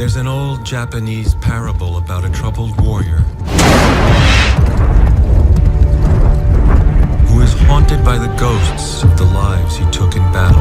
There's an old Japanese parable about a troubled warrior who is haunted by the ghosts of the lives he took in battle.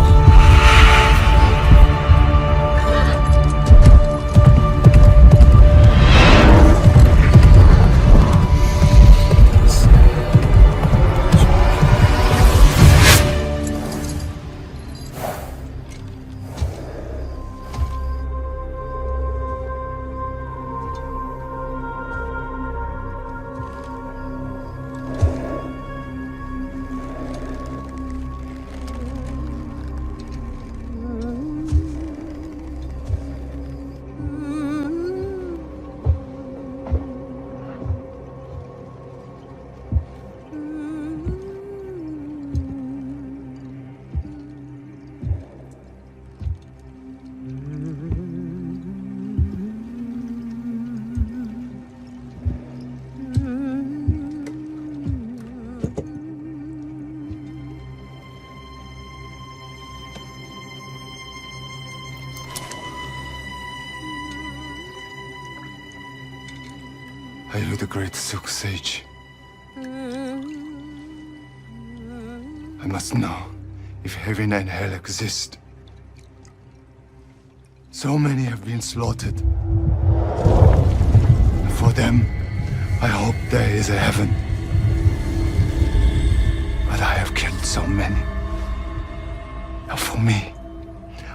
Are you the great Silk Sage? I must know if heaven and hell exist. So many have been slaughtered. For them, I hope there is a heaven. But I have killed so many. Now for me,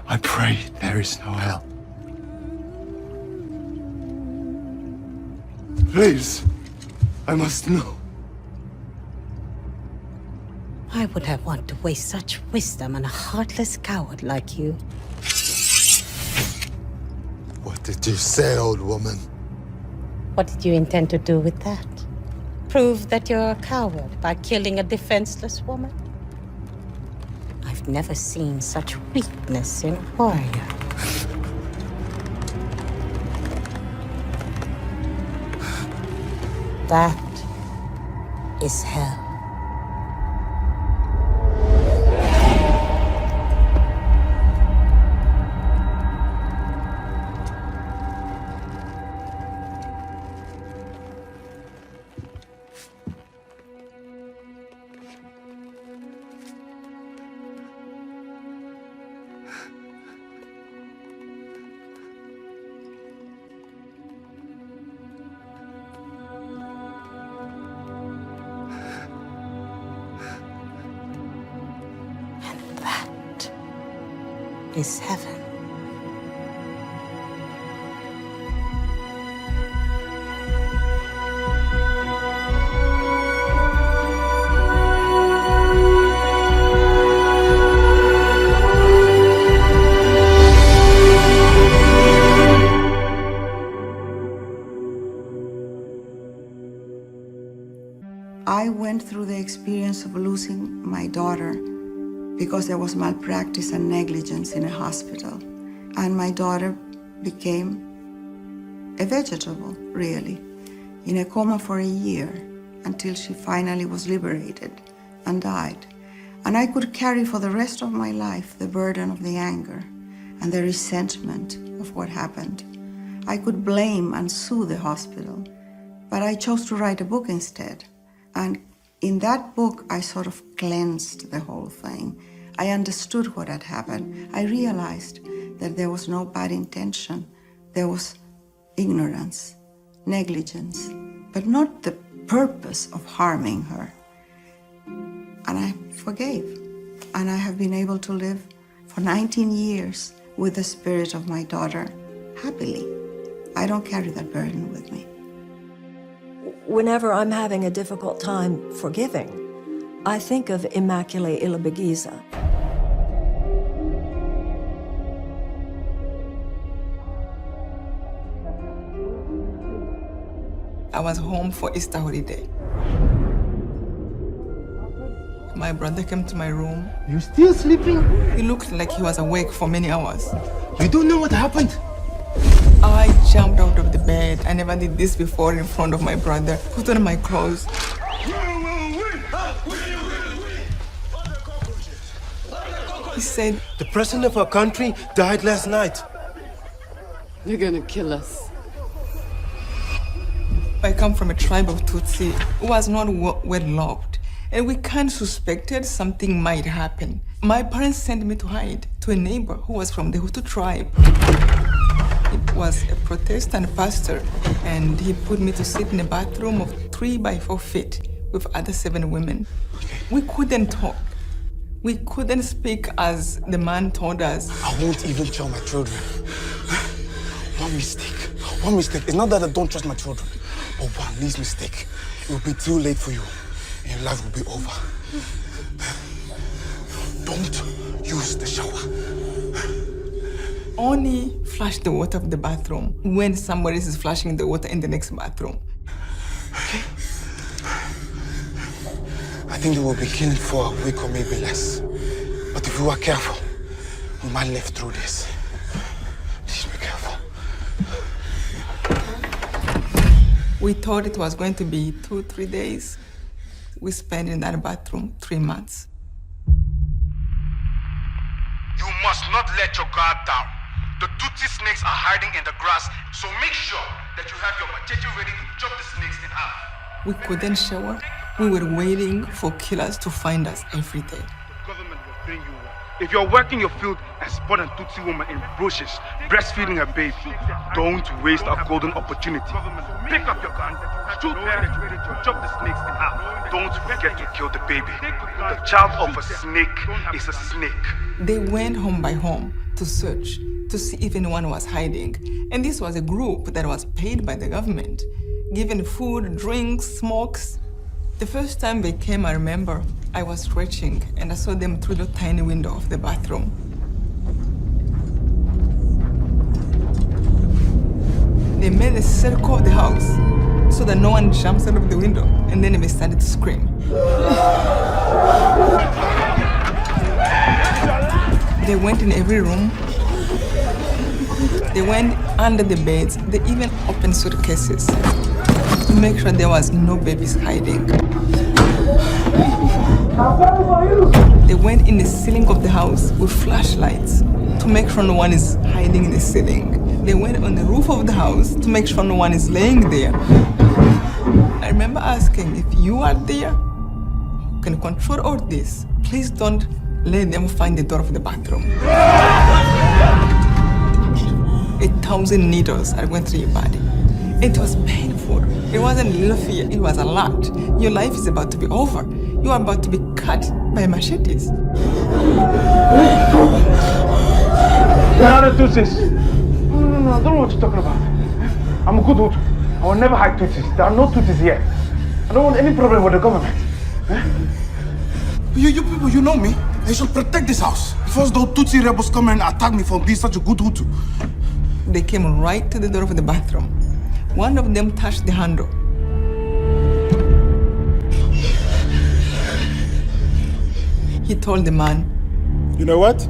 I pray there is no hell. Please, I must know. Why would I want to waste such wisdom on a heartless coward like you? What did you say, old woman? What did you intend to do with that? Prove that you're a coward by killing a defenseless woman? I've never seen such weakness in a warrior. That is hell. Is heaven. I went through the experience of losing my daughter because there was malpractice and negligence in a hospital. And my daughter became a vegetable, really, in a coma for a year until she finally was liberated and died. And I could carry for the rest of my life the burden of the anger and the resentment of what happened. I could blame and sue the hospital, but I chose to write a book instead. And in that book, I sort of cleansed the whole thing. I understood what had happened. I realized that there was no bad intention. There was ignorance, negligence, but not the purpose of harming her. And I forgave. And I have been able to live for 19 years with the spirit of my daughter happily. I don't carry that burden with me. Whenever I'm having a difficult time forgiving, I think of Immaculée Ilibagiza. I was home for Easter holiday. My brother came to my room. You still sleeping? He looked like he was awake for many hours. You don't know what happened? I jumped out of the bed. I never did this before in front of my brother. Put on my clothes. He said, The president of our country died last night. They're gonna kill us. I come from a tribe of Tutsi who was not well loved, and we kind of suspected something might happen. My parents sent me to hide to a neighbor who was from the Hutu tribe. It was a Protestant pastor, and he put me to sit in a bathroom of 3 by 4 feet with other 7 women. We couldn't talk. We couldn't speak as the man told us. I won't even tell my children. One mistake. It's not that I don't trust my children, but one least mistake, it will be too late for you, and your life will be over. Don't use the shower. Only flush the water of the bathroom when somebody else is flushing the water in the next bathroom. Okay? I think they will be killing for a week or maybe less. But if you are careful, we might live through this. Please be careful. We thought it was going to be 2-3 days. We spent in that bathroom 3 months. You must not let your guard down. The Tutsi snakes are hiding in the grass, so make sure that you have your machete ready to chop the snakes in half. We couldn't shower. We were waiting for killers to find us every day. The government will bring you one. If you're working your field and spot a Tutsi woman in bushes breastfeeding her baby, don't waste a golden opportunity. Pick up your gun, shoot them, chop the snakes in half. Don't forget to kill the baby. The child of a snake is a snake. They went home by home to search, to see if anyone was hiding. And this was a group that was paid by the government, given food, drinks, smokes. The first time they came, I remember, I was stretching and I saw them through the tiny window of the bathroom. They made a circle of the house so that no one jumps out of the window, and then they started to scream. They went in every room. They went under the beds. They even opened suitcases to make sure there was no babies hiding. They went in the ceiling of the house with flashlights to make sure no one is hiding in the ceiling. They went on the roof of the house to make sure no one is laying there. I remember asking, if you are there, who can control all this, please don't let them find the door of the bathroom. 1,000 needles are going through your body. It was painful. It wasn't a little fear, it was a lot. Your life is about to be over. You are about to be cut by machetes. There are the Tutsis. No, I don't know what you're talking about. I'm a good Hutu. I will never hide Tutsis. There are no Tutsis here. I don't want any problem with the government. You people, you know me. I should protect this house. First, those Tutsi rebels come and attack me for being such a good Hutu. They came right to the door of the bathroom. One of them touched the handle. He told the man, You know what?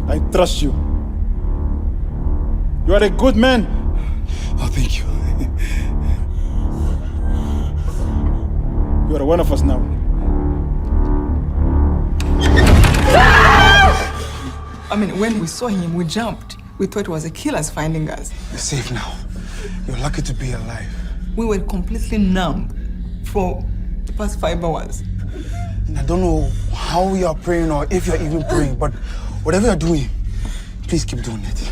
I trust you. You are a good man. Oh, thank you. You are one of us now. I mean, when we saw him, we jumped. We thought it was the killers finding us. You're safe now. You're lucky to be alive. We were completely numb for the past 5 hours. And I don't know how you are praying or if you're even praying, but whatever you're doing, please keep doing it.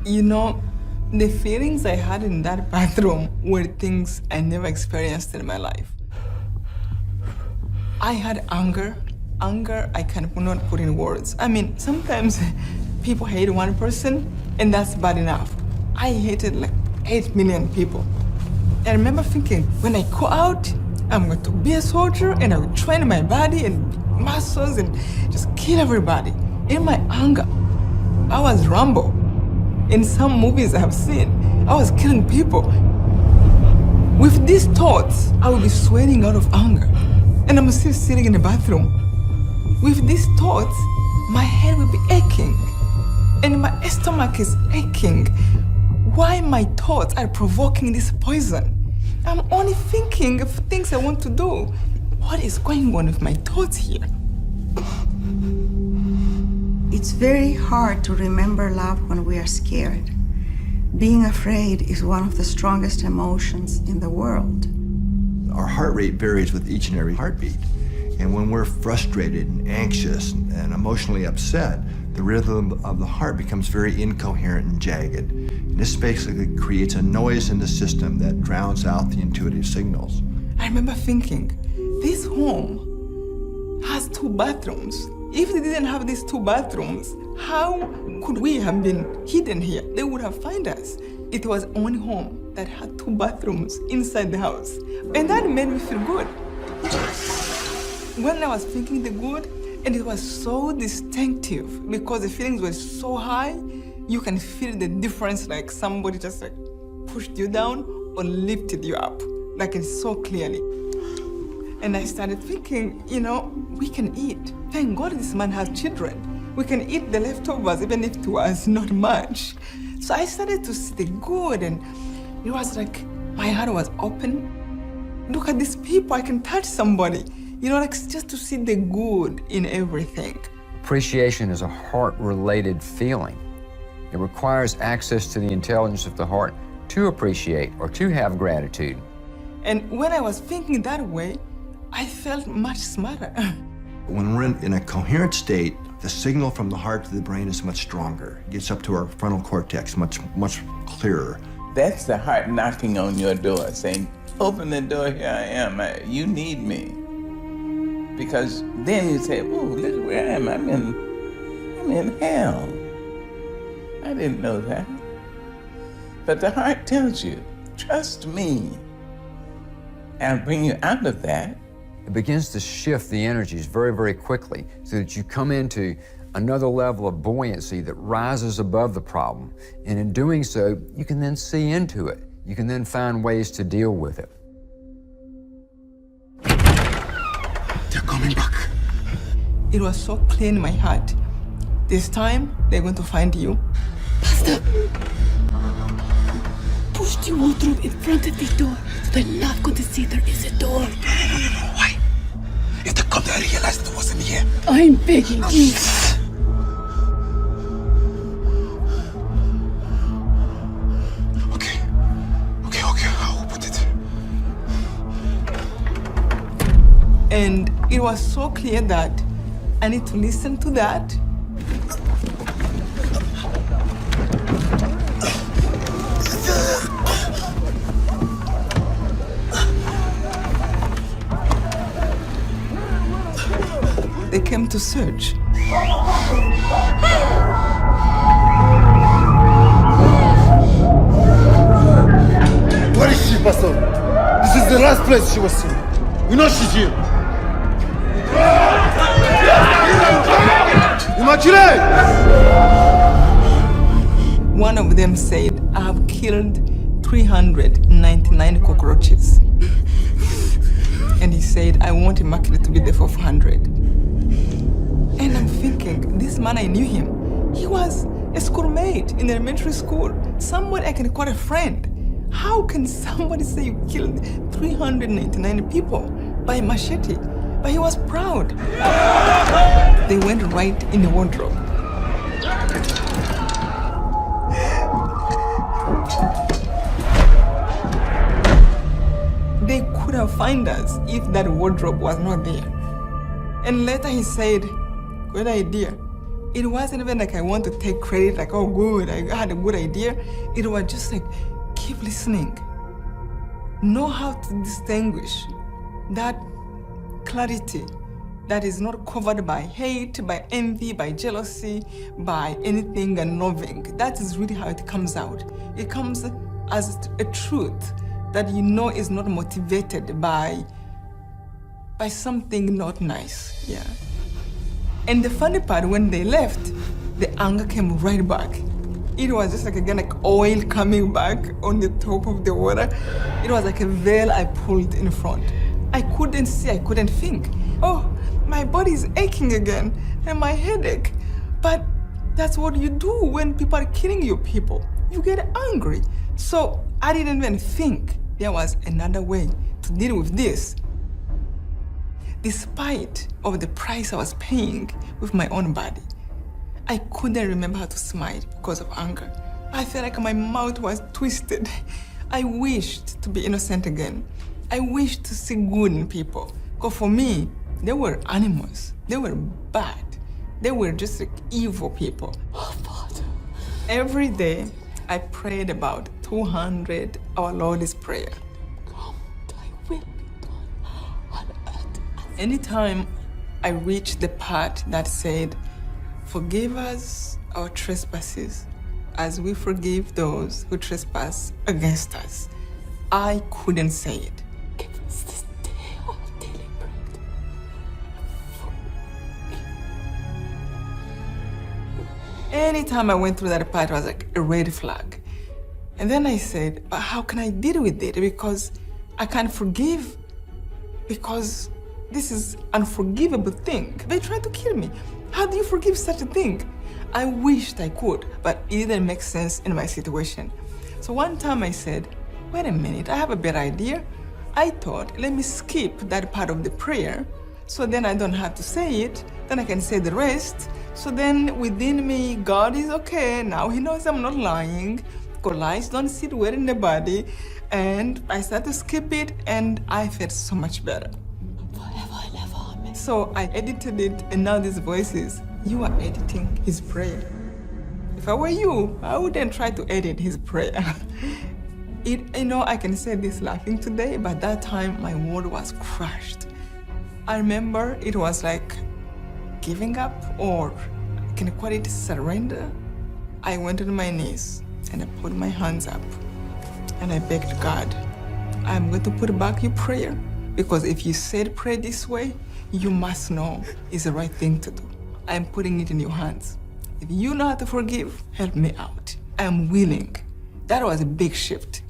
You know, the feelings I had in that bathroom were things I never experienced in my life. I had anger. Anger I cannot put in words. I mean, sometimes people hate one person, and that's bad enough. I hated like 8 million people. I remember thinking, when I go out, I'm going to be a soldier, and I will train my body and muscles and just kill everybody. In my anger, I was Rambo. In some movies I have seen, I was killing people. With these thoughts, I will be sweating out of anger, and I'm still sitting in the bathroom. With these thoughts, my head will be aching, and my stomach is aching. Why my thoughts are provoking this poison? I'm only thinking of things I want to do. What is going on with my thoughts here? It's very hard to remember love when we are scared. Being afraid is one of the strongest emotions in the world. Our heart rate varies with each and every heartbeat. And when we're frustrated and anxious and emotionally upset, the rhythm of the heart becomes very incoherent and jagged. And this basically creates a noise in the system that drowns out the intuitive signals. I remember thinking, this home has 2 bathrooms. If they didn't have these 2 bathrooms, how could we have been hidden here? They would have found us. It was only home that had 2 bathrooms inside the house. And that made me feel good. When I was thinking the good, and it was so distinctive because the feelings were so high, you can feel the difference, like somebody just like pushed you down or lifted you up, like it's so clearly. And I started thinking, you know, we can eat. Thank God this man has children. We can eat the leftovers, even if it was not much. So I started to see the good, and it was like my heart was open. Look at these people, I can touch somebody. You know, like just to see the good in everything. Appreciation is a heart-related feeling. It requires access to the intelligence of the heart to appreciate or to have gratitude. And when I was thinking that way, I felt much smarter. When we're in a coherent state, the signal from the heart to the brain is much stronger. It gets up to our frontal cortex much clearer. That's the heart knocking on your door, saying, open the door, here I am, you need me. Because then you say, oh, look where I am, I'm in hell. I didn't know that. But the heart tells you, trust me. I'll bring you out of that. It begins to shift the energies very, very quickly so that you come into another level of buoyancy that rises above the problem. And in doing so, you can then see into it. You can then find ways to deal with it. They're coming back. It was so clear in my heart. This time, they're going to find you. Pastor, push the wardrobe in front of the door so they're not going to see there is a door. No. Why? If they come there, realize that it wasn't here. I'm begging you. Okay, I'll open it. And it was so clear that I need to listen to that. They came to search. Where is she, Pastor? This is the last place she was seen. We know she's here. Immaculée! One of them said, I have killed 399 cockroaches. And he said, I want Immaculée to be the 400. And I'm thinking, this man, I knew him. He was a schoolmate in elementary school. Somebody I can call a friend. How can somebody say you killed 399 people by machete? But he was proud. They went right in the wardrobe. They could have found us if that wardrobe was not there. And later he said, good idea. It wasn't even like I want to take credit, like, oh good, I had a good idea. It was just like, keep listening. Know how to distinguish that clarity that is not covered by hate, by envy, by jealousy, by anything unloving. That is really how it comes out. It comes as a truth that you know is not motivated by something not nice, yeah. And the funny part, when they left, the anger came right back. It was just like, again, like oil coming back on the top of the water. It was like a veil I pulled in front. I couldn't see, I couldn't think. Oh, my body is aching again, and my headache. But that's what you do when people are killing your people. You get angry. So I didn't even think there was another way to deal with this. Despite of the price I was paying with my own body, I couldn't remember how to smile because of anger. I felt like my mouth was twisted. I wished to be innocent again. I wished to see good in people. Because for me, they were animals. They were bad. They were just like evil people. Oh, Father. Every day, I prayed about 200 Our Lord's Prayer. Come, thy will be done on earth. Anytime I reached the part that said, forgive us our trespasses as we forgive those who trespass against us, I couldn't say it. Give us this day our daily bread. Anytime I went through that part, it was like a red flag. And then I said, but how can I deal with it? Because I can't forgive, because this is unforgivable thing. They tried to kill me. How do you forgive such a thing? I wished I could, but it didn't make sense in my situation. So one time I said, wait a minute, I have a better idea. I thought, let me skip that part of the prayer, so then I don't have to say it, then I can say the rest. So then within me, God is okay, now he knows I'm not lying, because lies don't sit well in the body. And I started to skip it, and I felt so much better. Forever and ever, amen. So I edited it, and now these voices, you are editing his prayer. If I were you, I wouldn't try to edit his prayer. I can say this laughing today, but that time my world was crushed. I remember it was like giving up, or can I call it surrender? I went on my knees and I put my hands up and I begged God, I'm going to put back your prayer, because if you said pray this way, you must know it's the right thing to do. I'm putting it in your hands. If you know how to forgive, help me out. I'm willing. That was a big shift.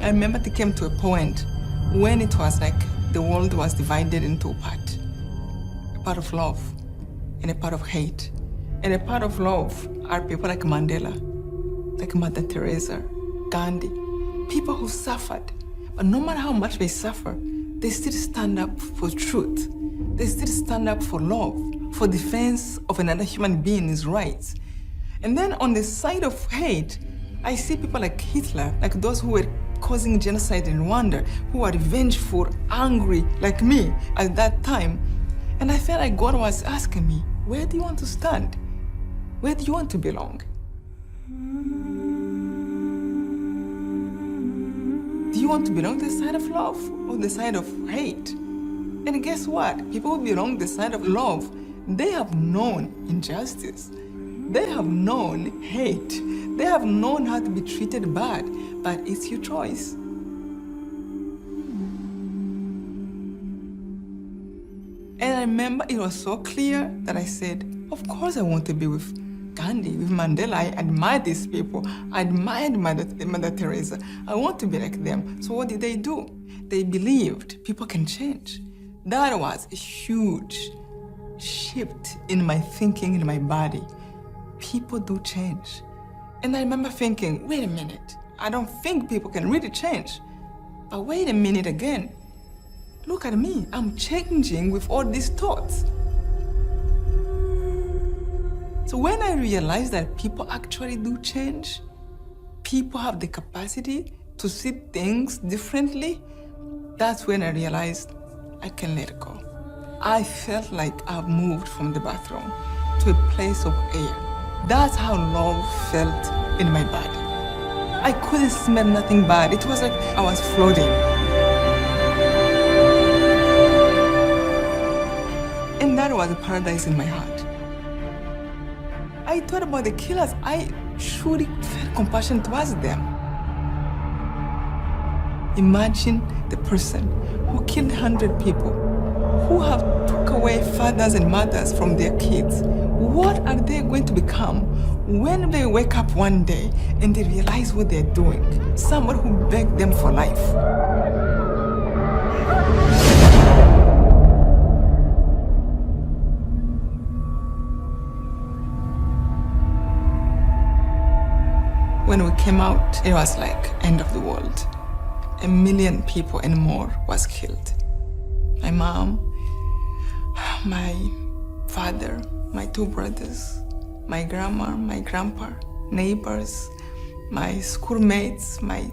I remember it came to a point when it was like the world was divided into a part of love and a part of hate. And a part of love are people like Mandela, like Mother Teresa, Gandhi, people who suffered. But no matter how much they suffer, they still stand up for truth. They still stand up for love, for defense of another human being's rights. And then on the side of hate, I see people like Hitler, like those who were causing genocide in Rwanda, who are vengeful, angry, like me at that time. And I felt like God was asking me, where do you want to stand? Where do you want to belong? Do you want to belong to the side of love or the side of hate? And guess what? People who belong to the side of love, they have known injustice. They have known hate. They have known how to be treated bad, but it's your choice. And I remember it was so clear that I said, of course I want to be with Gandhi, with Mandela. I admire these people. I admired Mother Teresa. I want to be like them. So what did they do? They believed people can change. That was a huge shift in my thinking, in my body. People do change. And I remember thinking, wait a minute, I don't think people can really change. But wait a minute again. Look at me, I'm changing with all these thoughts. So when I realized that people actually do change, people have the capacity to see things differently, that's when I realized I can let go. I felt like I've moved from the bathroom to a place of air. That's how love felt in my body. I couldn't smell nothing bad. It was like I was floating. And that was a paradise in my heart. I thought about the killers. I truly felt compassion towards them. Imagine the person who killed 100 people, who have took away fathers and mothers from their kids. What are they going to become when they wake up one day and they realize what they're doing? Someone who begged them for life. came out, it was like end of the world. 1 million people and more was killed. My mom, my father, my 2 brothers, my grandma, my grandpa, neighbors, my schoolmates, my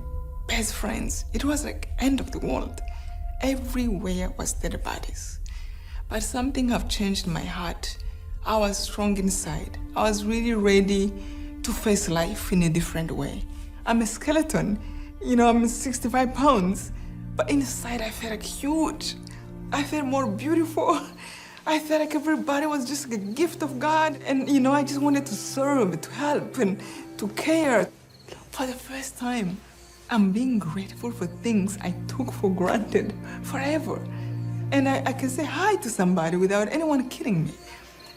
best friends. It was like end of the world. Everywhere was dead bodies. But something have changed my heart. I was strong inside. I was really ready to face life in a different way. I'm a skeleton, I'm 65 pounds, but inside I felt like huge. I felt more beautiful. I felt like everybody was just a gift of God. And, I just wanted to serve, to help, and to care. For the first time, I'm being grateful for things I took for granted forever. And I can say hi to somebody without anyone kidding me.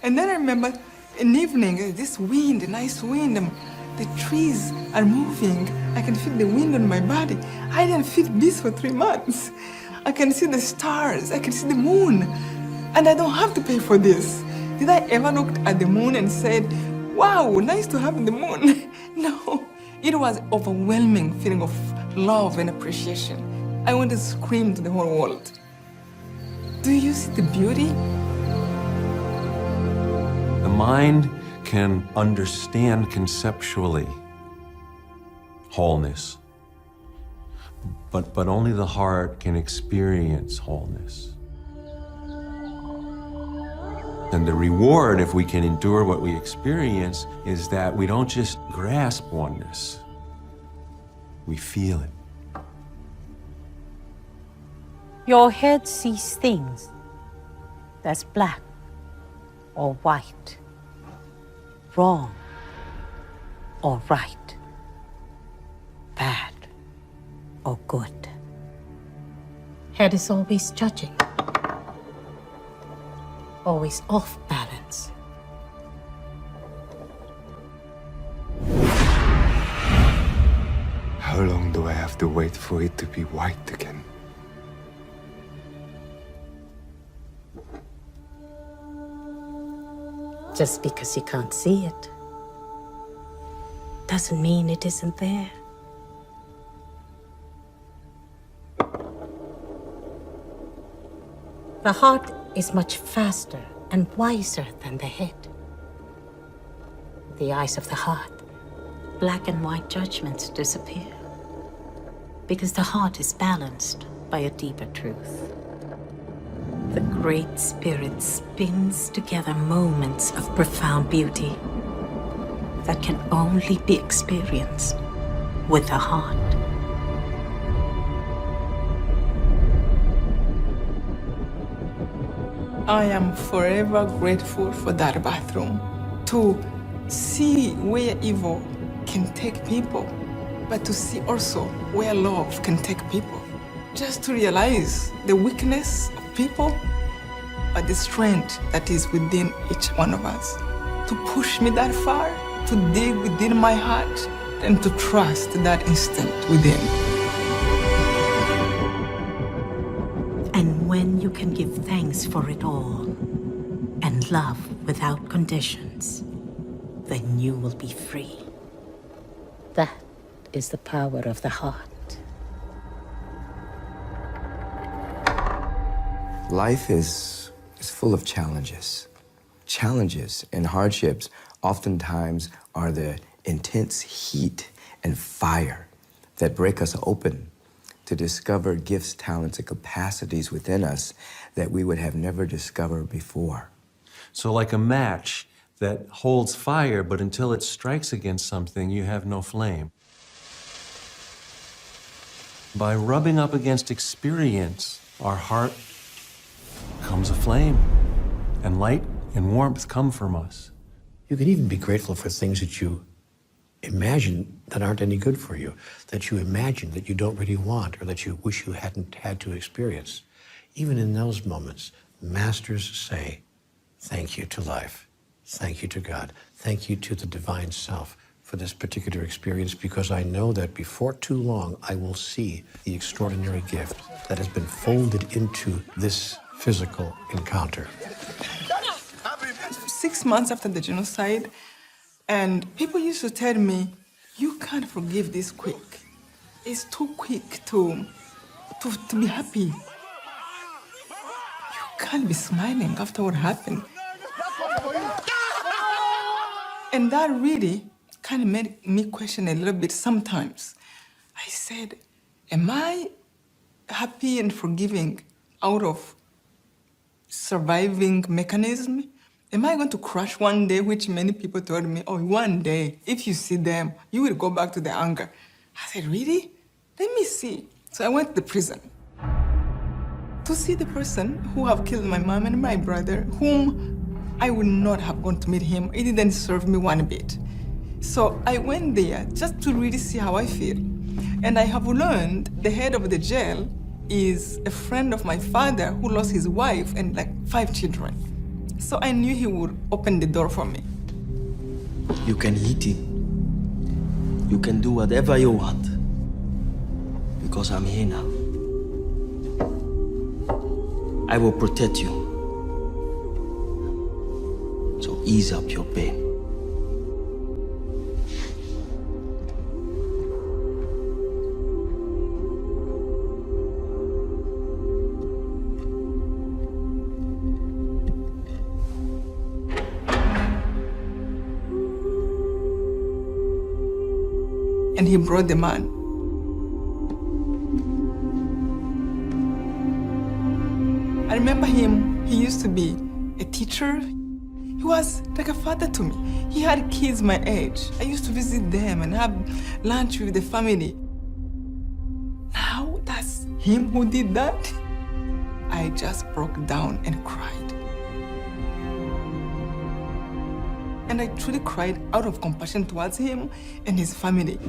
And then I remember an evening, this wind, a nice wind, the trees are moving. I can feel the wind on my body. I didn't feel this for 3 months. I can see the stars, I can see the moon, and I don't have to pay for this. Did I ever look at the moon and said, wow, nice to have the moon? No, it was an overwhelming feeling of love and appreciation. I want to scream to the whole world. Do you see the beauty? The mind can understand conceptually wholeness, but only the heart can experience wholeness. And the reward, if we can endure what we experience, is that we don't just grasp oneness, we feel it. Your head sees things that's black or white, wrong or right, bad or good. Head is always judging, always off balance. How long do I have to wait for it to be white again? Just because you can't see it doesn't mean it isn't there. The heart is much faster and wiser than the head. The eyes of the heart, black and white judgments disappear because the heart is balanced by a deeper truth. The Great Spirit spins together moments of profound beauty that can only be experienced with the heart. I am forever grateful for that bathroom, to see where evil can take people, but to see also where love can take people. Just to realize the weakness of people, but the strength that is within each one of us. To push me that far, to dig within my heart, and to trust that instinct within. And when you can give thanks for it all and love without conditions, then you will be free. That is the power of the heart. Life is full of challenges. Challenges and hardships oftentimes are the intense heat and fire that break us open to discover gifts, talents, and capacities within us that we would have never discovered before. So like a match that holds fire, but until it strikes against something, you have no flame. By rubbing up against experience, our heart comes aflame, and light and warmth come from us. You can even be grateful for things that you imagine that aren't any good for you, that you imagine that you don't really want, or that you wish you hadn't had to experience. Even in those moments, masters say, thank you to life, thank you to God, thank you to the divine self for this particular experience, because I know that before too long, I will see the extraordinary gift that has been folded into this physical encounter. 6 months after the genocide, and people used to tell me, You can't forgive this quick. It's too quick to be happy. You can't be smiling after what happened. And that really kind of made me question a little bit sometimes. I said, am I happy and forgiving out of surviving mechanism? Am I going to crash one day, which many people told me, oh, one day, if you see them, you will go back to the anger. I said, really? Let me see. So I went to the prison to see the person who have killed my mom and my brother, whom I would not have gone to meet him. It didn't serve me one bit. So I went there just to really see how I feel. And I have learned the head of the jail is a friend of my father who lost his wife and like 5 children. So I knew he would open the door for me. You can eat him. You can do whatever you want. Because I'm here now. I will protect you. So ease up your pain. And he brought the man. I remember him, he used to be a teacher. He was like a father to me. He had kids my age. I used to visit them and have lunch with the family. Now that's him who did that. I just broke down and cried. And I truly cried out of compassion towards him and his family.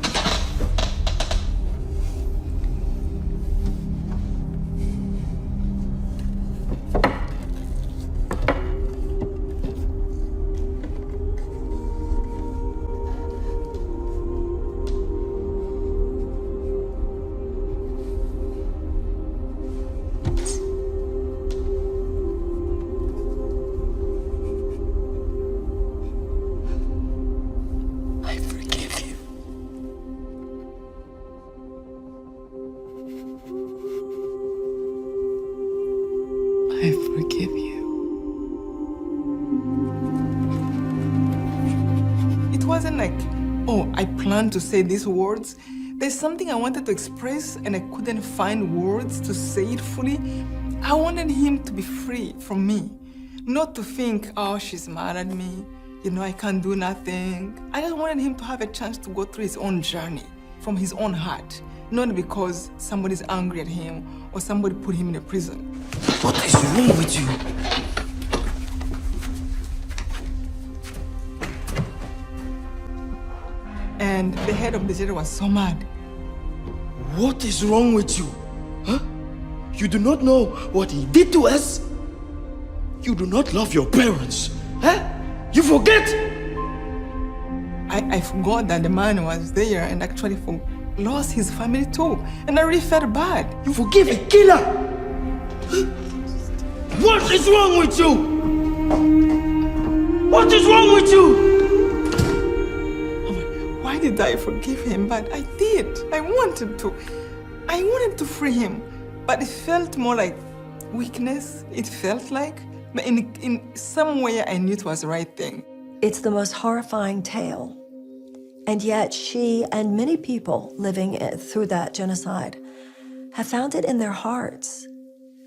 I forgive you. It wasn't like, oh, I planned to say these words. There's something I wanted to express and I couldn't find words to say it fully. I wanted him to be free from me, not to think, oh, she's mad at me, you know, I can't do nothing. I just wanted him to have a chance to go through his own journey from his own heart, not because somebody's angry at him or somebody put him in a prison. What is wrong with you? And the head of the jail was so mad. What is wrong with you? Huh? You do not know what he did to us? You do not love your parents, huh? You forget? I forgot that the man was there and actually lost his family too. And I really felt bad. You forgive a killer? What is wrong with you? What is wrong with you? Why did I forgive him? But I did. I wanted to. I wanted to free him. But it felt more like weakness. It felt like. But in some way, I knew it was the right thing. It's the most horrifying tale. And yet she and many people living through that genocide have found it in their hearts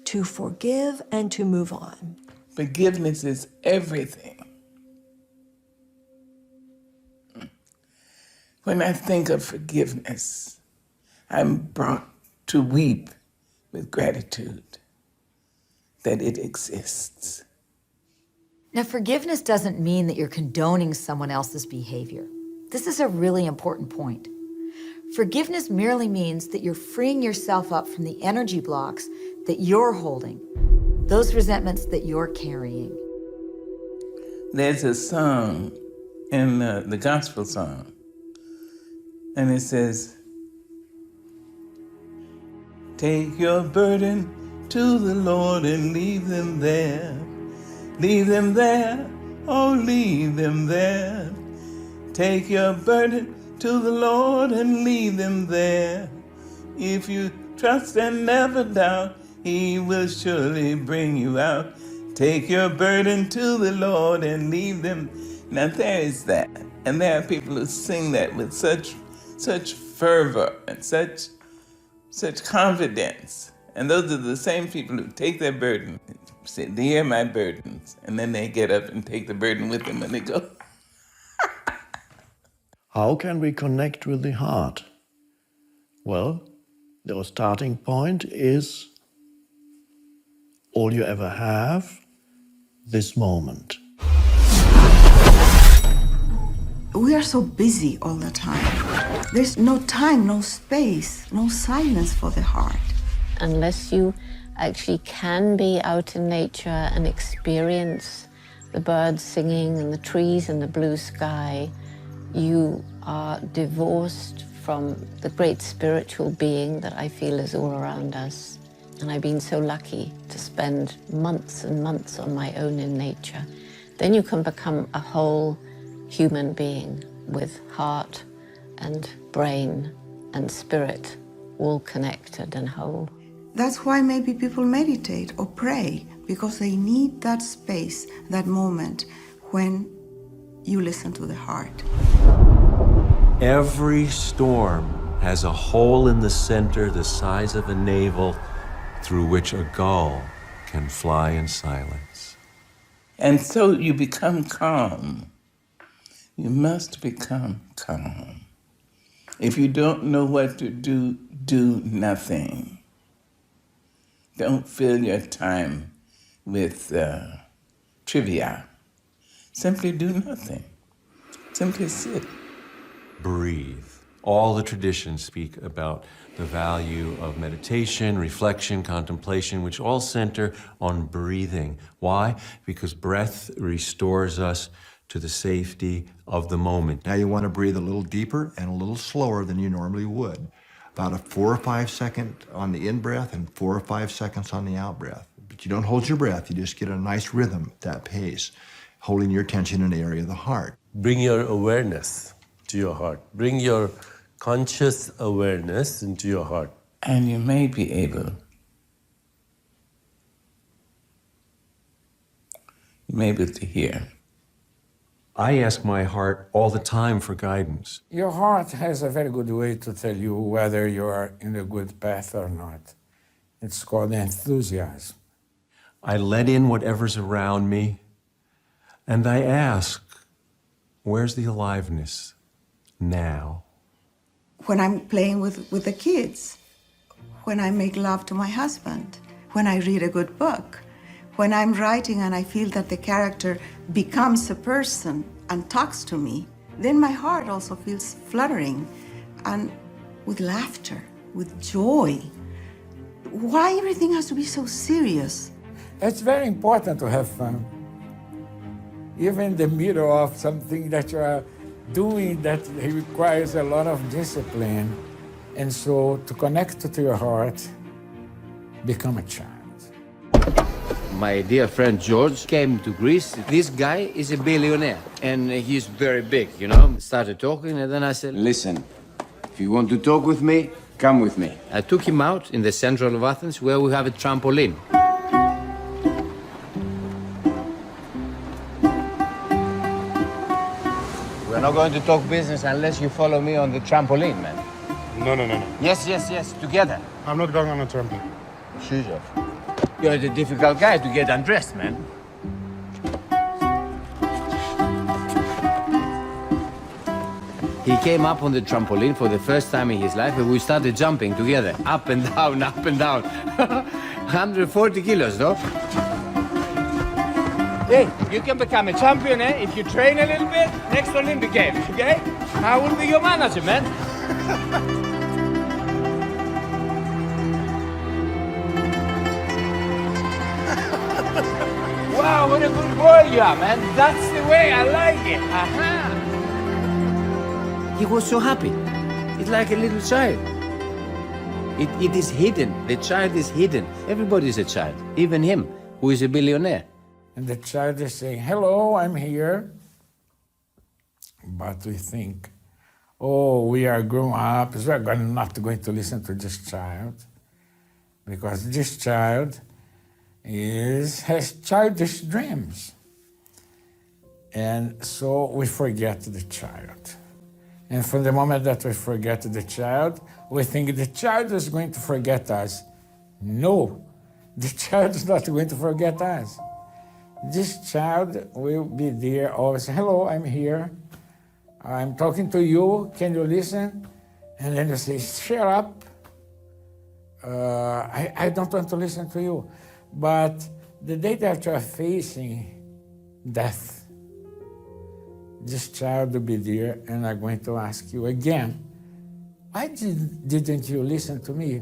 to forgive and to move on. Forgiveness is everything. When I think of forgiveness, I'm brought to weep with gratitude that it exists. Now, forgiveness doesn't mean that you're condoning someone else's behavior. This is a really important point. Forgiveness merely means that you're freeing yourself up from the energy blocks that you're holding, those resentments that you're carrying. There's a song in the gospel song, and it says, take your burden to the Lord and leave them there. Leave them there, oh, leave them there. Take your burden to the Lord and leave them there. If you trust and never doubt, He will surely bring you out. Take your burden to the Lord and leave them. Now there is that. And there are people who sing that with such fervor and such confidence. And those are the same people who take their burden and say, "These are my burdens." And then they get up and take the burden with them when they go. How can we connect with the heart? Well, the starting point is all you ever have, this moment. We are so busy all the time. There's no time, no space, no silence for the heart. Unless you actually can be out in nature and experience the birds singing and the trees and the blue sky, you are divorced from the great spiritual being that I feel is all around us. And I've been so lucky to spend months and months on my own in nature. Then you can become a whole human being with heart and brain and spirit all connected and whole. That's why maybe people meditate or pray, because they need that space, that moment when you listen to the heart. Every storm has a hole in the center the size of a navel through which a gull can fly in silence. And so you become calm. You must become calm. If you don't know what to do, do nothing. Don't fill your time with trivia. Simply do nothing. Simply sit. Breathe. All the traditions speak about the value of meditation, reflection, contemplation, which all center on breathing. Why? Because breath restores us to the safety of the moment. Now you want to breathe a little deeper and a little slower than you normally would. About a 4 or 5 second on the in-breath and 4 or 5 seconds on the out-breath. But you don't hold your breath, you just get a nice rhythm at that pace, holding your attention in the area of the heart. Bring your awareness to your heart. Bring your conscious awareness into your heart. And you may be able to hear. I ask my heart all the time for guidance. Your heart has a very good way to tell you whether you are in a good path or not. It's called enthusiasm. I let in whatever's around me, and I ask, where's the aliveness now? When I'm playing with the kids, when I make love to my husband, when I read a good book, when I'm writing and I feel that the character becomes a person and talks to me, then my heart also feels fluttering and with laughter, with joy. Why everything has to be so serious? It's very important to have fun. Even in the middle of something that you are doing that requires a lot of discipline. And so to connect to your heart, become a child. My dear friend George came to Greece. This guy is a billionaire, and he's very big, you know. Started talking, and then I said, "Listen, if you want to talk with me, come with me." I took him out in the center of Athens where we have a trampoline. We're not going to talk business unless you follow me on the trampoline, man. No. Yes, together. I'm not going on a trampoline. Shoes off. You're the difficult guy to get undressed, man. He came up on the trampoline for the first time in his life, and we started jumping together, up and down, up and down. 140 kilos, though. Hey, you can become a champion, eh? If you train a little bit, next Olympic Games, okay? I will be your manager, man. Wow, what a good boy you are, man. That's the way I like it. Aha. He was so happy. It's like a little child. It is hidden. The child is hidden. Everybody is a child, even him, who is a billionaire. And the child is saying, hello, I'm here. But we think, oh, we are grown up, so we're not going to listen to this child, because this child has childish dreams. And so we forget the child. And from the moment that we forget the child, we think the child is going to forget us. No, the child is not going to forget us. This child will be there always. Hello, I'm here. I'm talking to you. Can you listen? And then you say, shut up. I don't want to listen to you. But the day that you're facing death, this child will be there, and I'm going to ask you again, why didn't you listen to me?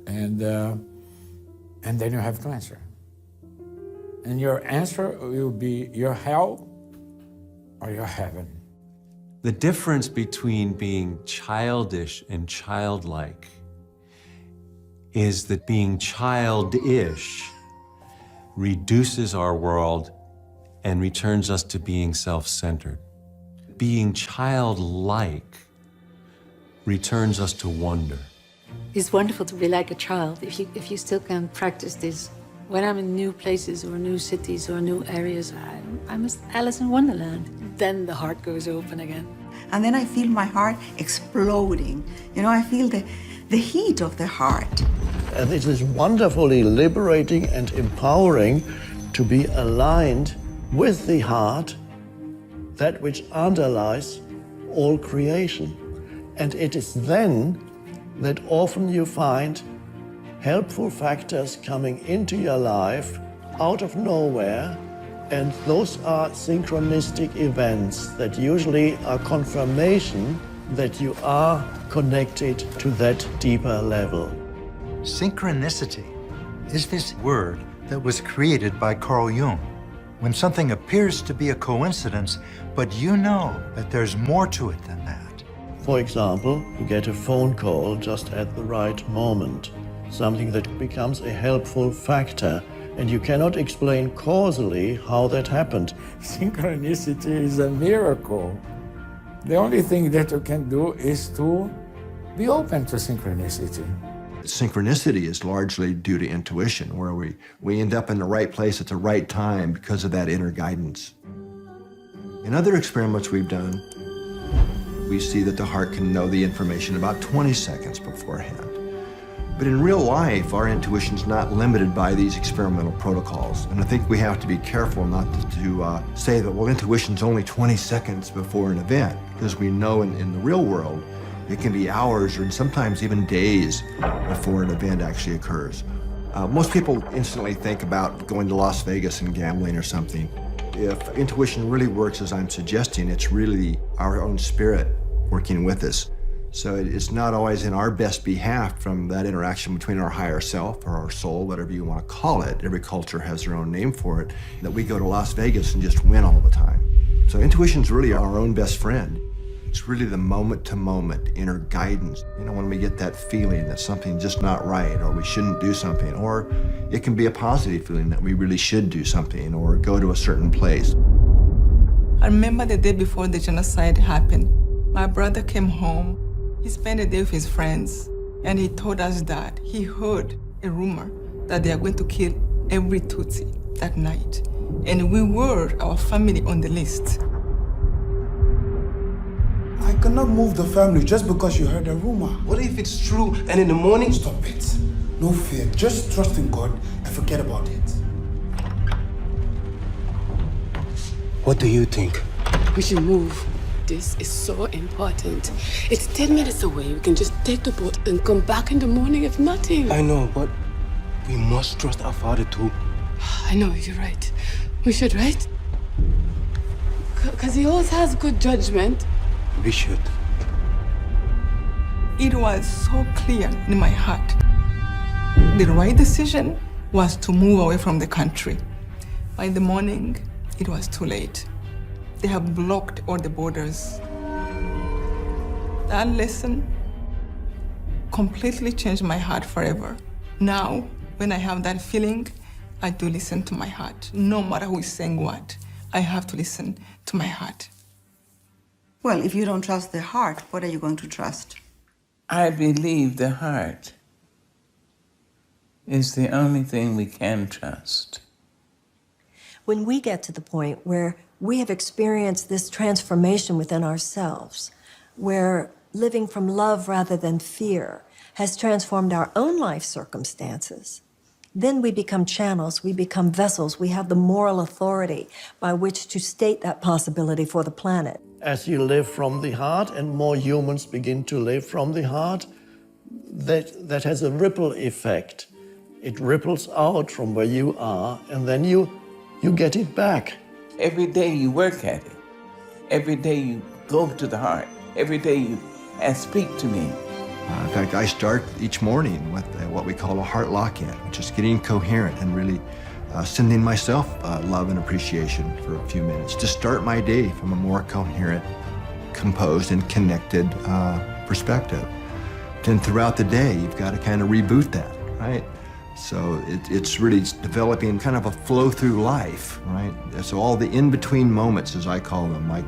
And then you have to answer. And your answer will be your hell or your heaven. The difference between being childish and childlike is that being childish reduces our world and returns us to being self-centered. Being childlike returns us to wonder. It's wonderful to be like a child if you still can practice this. When I'm in new places or new cities or new areas, I'm Alice in Wonderland. Then the heart goes open again. And then I feel my heart exploding. You know, I feel the heat of the heart. And it is wonderfully liberating and empowering to be aligned with the heart, that which underlies all creation. And it is then that often you find helpful factors coming into your life out of nowhere, and those are synchronistic events that usually are confirmation that you are connected to that deeper level. Synchronicity is this word that was created by Carl Jung. When something appears to be a coincidence, but you know that there's more to it than that. For example, you get a phone call just at the right moment, something that becomes a helpful factor, and you cannot explain causally how that happened. Synchronicity is a miracle. The only thing that you can do is to be open to synchronicity. Synchronicity is largely due to intuition, where we end up in the right place at the right time because of that inner guidance. In other experiments we've done, we see that the heart can know the information about 20 seconds beforehand. But in real life, our intuition's not limited by these experimental protocols. And I think we have to be careful not to say that, well, intuition's only 20 seconds before an event, because we know in the real world, it can be hours or sometimes even days before an event actually occurs. Most people instantly think about going to Las Vegas and gambling or something. If intuition really works as I'm suggesting, it's really our own spirit working with us. So it's not always in our best behalf from that interaction between our higher self or our soul, whatever you want to call it. Every culture has their own name for it, that we go to Las Vegas and just win all the time. So intuition's really our own best friend. It's really the moment-to-moment inner guidance. You know, when we get that feeling that something's just not right, or we shouldn't do something, or it can be a positive feeling that we really should do something or go to a certain place. I remember the day before the genocide happened. My brother came home. He spent the day with his friends, and he told us that he heard a rumor that they are going to kill every Tutsi that night. And we were, our family, on the list. I cannot move the family just because you heard a rumor. What if it's true and in the morning? Stop it. No fear. Just trust in God and forget about it. What do you think? We should move. This is so important. It's 10 minutes away. We can just take the boat and come back in the morning if nothing. I know, but we must trust our father too. I know, you're right. We should, right? Because he always has good judgment. We should. It was so clear in my heart. The right decision was to move away from the country. By the morning, it was too late. They have blocked all the borders. That lesson completely changed my heart forever. Now, when I have that feeling, I do listen to my heart. No matter who is saying what, I have to listen to my heart. Well, if you don't trust the heart, what are you going to trust? I believe the heart is the only thing we can trust. When we get to the point where we have experienced this transformation within ourselves, where living from love rather than fear has transformed our own life circumstances, then we become channels, we become vessels, we have the moral authority by which to state that possibility for the planet. As you live from the heart and more humans begin to live from the heart, that has a ripple effect. It ripples out from where you are, and then you get it back. Every day you work at it. Every day you go to the heart. Every day you speak to me. In fact, I start each morning with what we call a heart lock-in, which is getting coherent and really sending myself love and appreciation for a few minutes to start my day from a more coherent, composed, and connected perspective. Then throughout the day, you've got to kind of reboot that, right? So it's really developing kind of a flow through life, right? So all the in-between moments, as I call them, like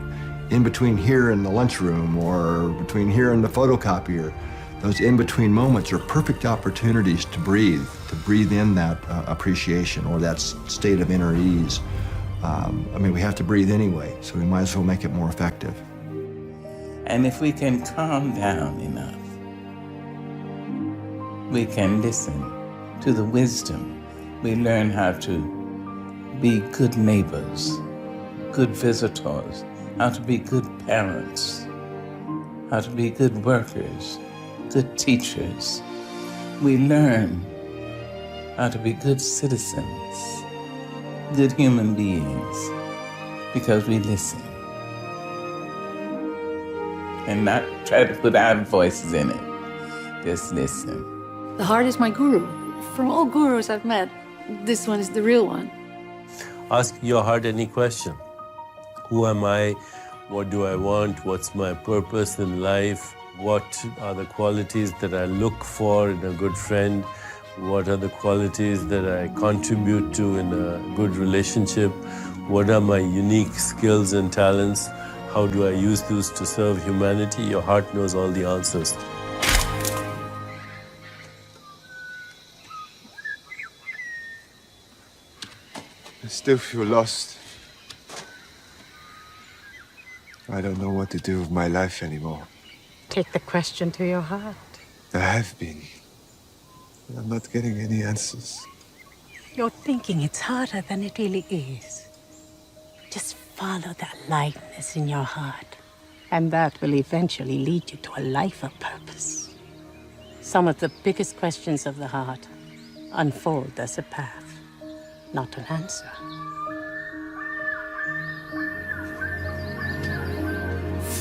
in between here in the lunchroom or between here and the photocopier, those in-between moments are perfect opportunities to breathe in that appreciation or that state of inner ease. I mean, we have to breathe anyway, so we might as well make it more effective. And if we can calm down enough, we can listen to the wisdom. We learn how to be good neighbors, good visitors, how to be good parents, how to be good workers, good teachers. We learn how to be good citizens, good human beings, because we listen and not try to put our voices in it. Just listen. The heart is my guru. From all gurus I've met, this one is the real one. Ask your heart any question. Who am I? What do I want? What's my purpose in life? What are the qualities that I look for in a good friend? What are the qualities that I contribute to in a good relationship? What are my unique skills and talents? How do I use those to serve humanity? Your heart knows all the answers. I still feel lost. I don't know what to do with my life anymore. Take the question to your heart. I have been. I'm not getting any answers. You're thinking it's harder than it really is. Just follow that lightness in your heart, and that will eventually lead you to a life of purpose. Some of the biggest questions of the heart unfold as a path, not an answer.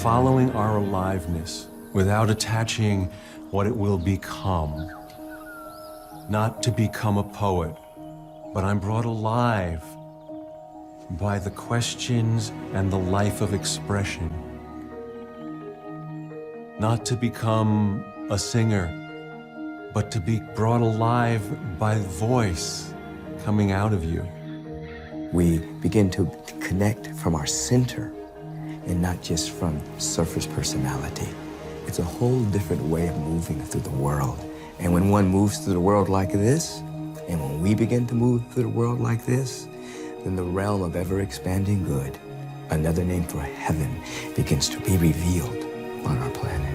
Following our aliveness without attaching what it will become. Not to become a poet, but I'm brought alive by the questions and the life of expression. Not to become a singer, but to be brought alive by voice coming out of you. We begin to connect from our center and not just from surface personality. It's a whole different way of moving through the world. And when one moves through the world like this, and when we begin to move through the world like this, then the realm of ever-expanding good, another name for heaven, begins to be revealed on our planet.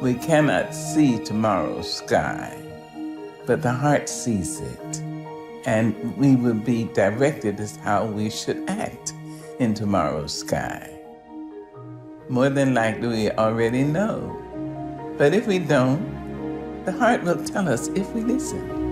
We cannot see tomorrow's sky, but the heart sees it. And we will be directed as how we should act in tomorrow's sky. More than likely, we already know. But if we don't, the heart will tell us if we listen.